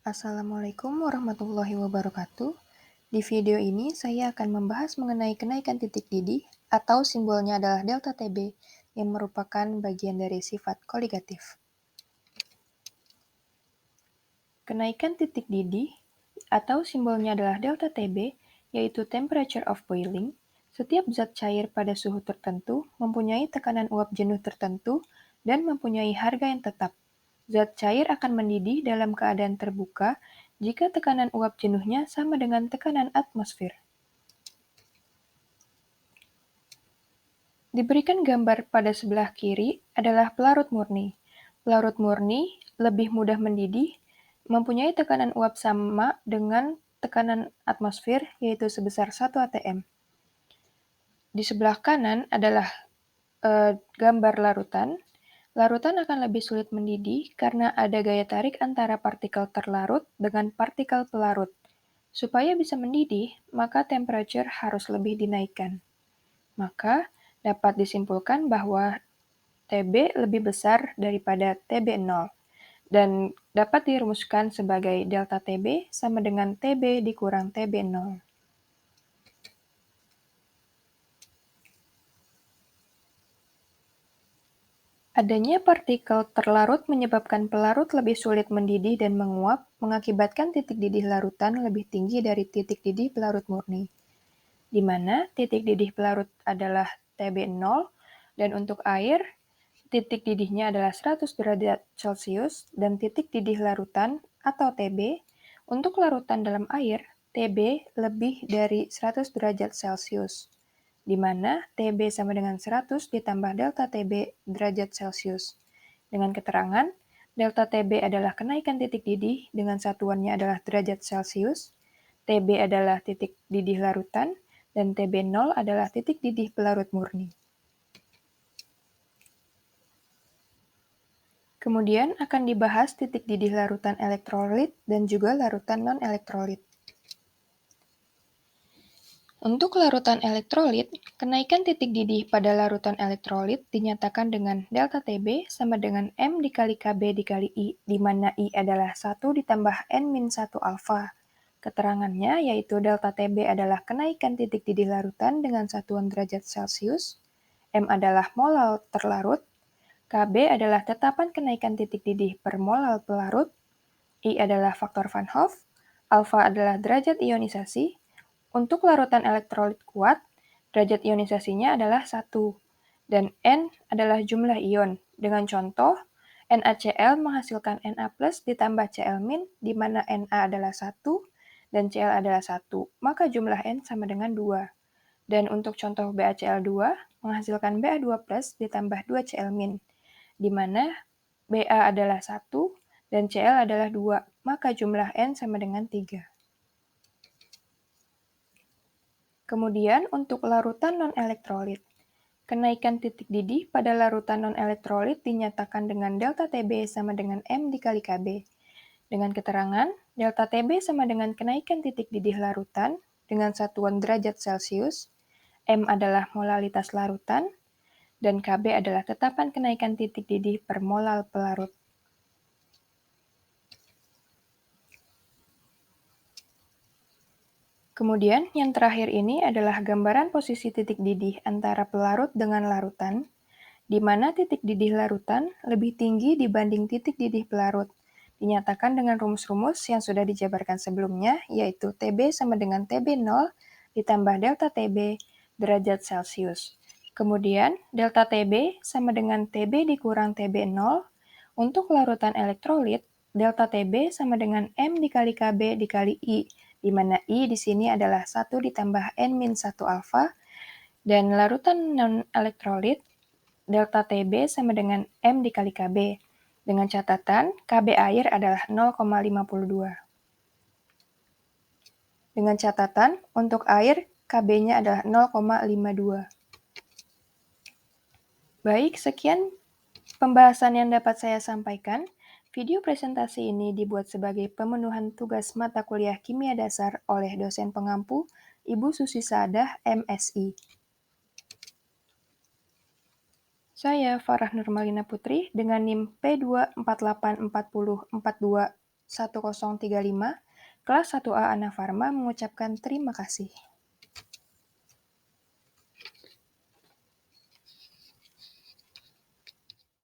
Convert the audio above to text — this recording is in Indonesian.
Assalamualaikum warahmatullahi wabarakatuh. Di video ini saya akan membahas mengenai kenaikan titik didih atau simbolnya adalah delta TB yang merupakan bagian dari sifat koligatif. Kenaikan titik didih atau simbolnya adalah delta TB yaitu temperature of boiling. Setiap zat cair pada suhu tertentu mempunyai tekanan uap jenuh tertentu dan mempunyai harga yang tetap. Zat cair akan mendidih dalam keadaan terbuka jika tekanan uap jenuhnya sama dengan tekanan atmosfer. Diberikan gambar pada sebelah kiri adalah pelarut murni. Pelarut murni lebih mudah mendidih, mempunyai tekanan uap sama dengan tekanan atmosfer, yaitu sebesar 1 atm. Di sebelah kanan adalah gambar larutan. Larutan akan lebih sulit mendidih karena ada gaya tarik antara partikel terlarut dengan partikel pelarut. Supaya bisa mendidih, maka temperature harus lebih dinaikkan. Maka dapat disimpulkan bahwa TB lebih besar daripada TB0 dan dapat dirumuskan sebagai delta TB sama dengan TB dikurang TB0. Adanya partikel terlarut menyebabkan pelarut lebih sulit mendidih dan menguap, mengakibatkan titik didih larutan lebih tinggi dari titik didih pelarut murni, di mana titik didih pelarut adalah TB0 dan untuk air, titik didihnya adalah 100 derajat Celcius dan titik didih larutan atau TB untuk larutan dalam air, TB lebih dari 100 derajat Celcius, di mana TB sama dengan 100 ditambah delta TB derajat Celcius. Dengan keterangan, delta TB adalah kenaikan titik didih dengan satuannya adalah derajat Celcius, TB adalah titik didih larutan, dan TB0 adalah titik didih pelarut murni. Kemudian akan dibahas titik didih larutan elektrolit dan juga larutan non-elektrolit. Untuk larutan elektrolit, kenaikan titik didih pada larutan elektrolit dinyatakan dengan delta TB sama dengan M dikali KB dikali I, di mana I adalah 1 ditambah N-1 alfa. Keterangannya yaitu delta TB adalah kenaikan titik didih larutan dengan satuan derajat Celcius, M adalah molal terlarut, KB adalah tetapan kenaikan titik didih per molal pelarut, I adalah faktor Van Hoff, alfa adalah derajat ionisasi. Untuk larutan elektrolit kuat, derajat ionisasinya adalah 1, dan N adalah jumlah ion. Dengan contoh, NaCl menghasilkan Na+ ditambah Cl- di mana Na adalah 1 dan Cl adalah 1, maka jumlah N sama dengan 2. Dan untuk contoh BaCl2 menghasilkan Ba2+ ditambah 2Cl-, di mana Ba adalah 1 dan Cl adalah 2, maka jumlah N sama dengan 3. Kemudian untuk larutan non-elektrolit, kenaikan titik didih pada larutan non-elektrolit dinyatakan dengan delta TB sama dengan M dikali KB. Dengan keterangan, delta TB sama dengan kenaikan titik didih larutan dengan satuan derajat Celcius, M adalah molalitas larutan, dan KB adalah tetapan kenaikan titik didih per molal pelarut. Kemudian, yang terakhir ini adalah gambaran posisi titik didih antara pelarut dengan larutan, di mana titik didih larutan lebih tinggi dibanding titik didih pelarut. Dinyatakan dengan rumus-rumus yang sudah dijabarkan sebelumnya, yaitu TB sama dengan TB0 ditambah delta TB derajat Celcius. Kemudian, delta TB sama dengan TB dikurang TB0. Untuk larutan elektrolit, delta TB sama dengan M dikali KB dikali I, di mana I di sini adalah 1 ditambah N-1 alfa, dan larutan non-elektrolit, delta TB sama dengan M dikali KB, dengan catatan KB air adalah 0,52. Dengan catatan, untuk air, KB-nya adalah 0,52. Baik, sekian pembahasan yang dapat saya sampaikan. Video presentasi ini dibuat sebagai pemenuhan tugas mata kuliah Kimia Dasar oleh dosen pengampu Ibu Susi Saadah, MSI. Saya Farah Nurmalina Putri dengan NIM P2484042 1035, kelas 1A Anafarma mengucapkan terima kasih.